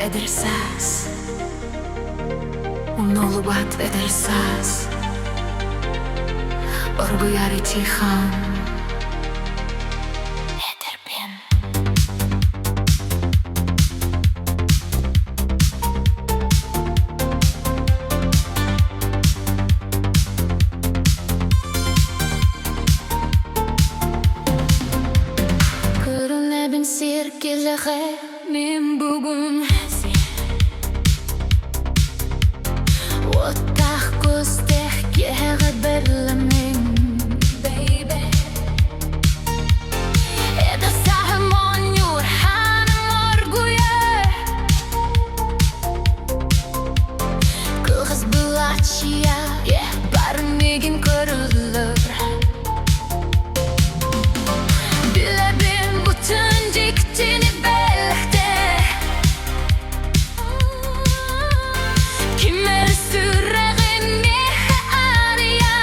Эдэр саас Умнуллубат Эдэр саас Оргуйар итии хаан Эдэрбин Көрүнэбин сиэркилэҕэ мен бүгүн Уоттаах-күөстээх киэһэҕэ бэлэммин Это сааһым оонньуур хааным Оргуйар Кылгас былааччыйа бары миигин көрөллөр Билэбин бүтүн дьиктини сүрэҕин миэхэ арыйыа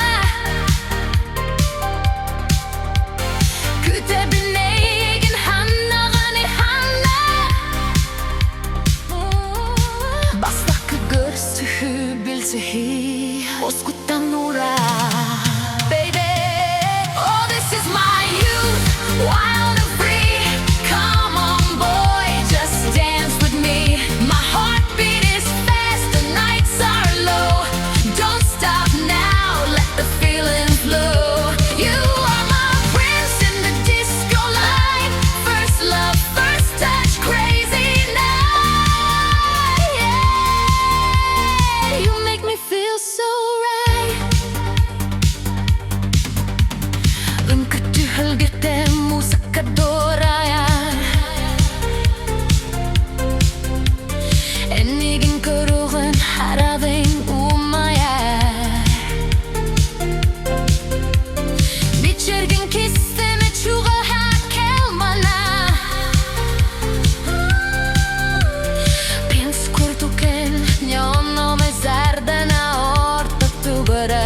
Күүтэбин эйиигин ханнаганы ханна Бастакы көрсүхү билсихи оскуттан ура Baby, oh this is my youth, wild and free. Come on boy, just dance with me. My heartbeat is fast, the nights are low. Don't stop now, let the feeling flow. You are my prince in the disco line. First love, first touch, crazy night. Yeah, you make me feel so right. Ынкытты хылгырте музыка дорая эйиигин көрөллөр харавын умая бичергин кистеме чуга хакелмана Пинс куртукен неоновай зардана орта тугара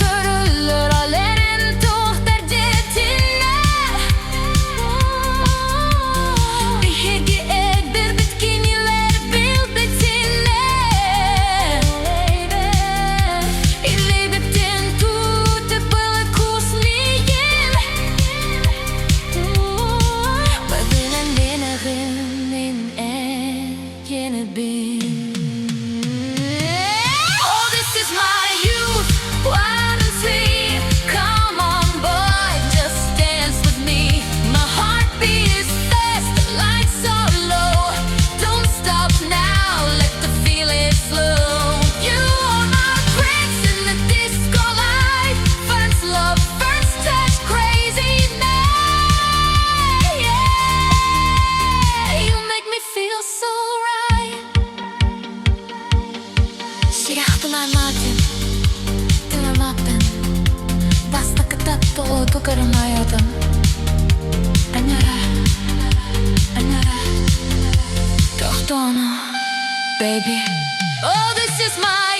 Körөллөр алерин тухтар жетине Биһиги эгдер биткинилер билбетине Илибептен тууты былы кус миигин Бабынан бенагын мен эдэрбин Oh, this is my youth, wild and free. Come on, boy, just dance with me. My heartbeat is fast, the lights are low. Don't stop now, let the feeling flow. You are my prince in the disco light. First love, first touch, crazy night. Yeah, you make me feel so right. Сиэркилэҕэ тыңламаппын Бастакы таптоо тукармайотум Анара токтону baby Oh this is my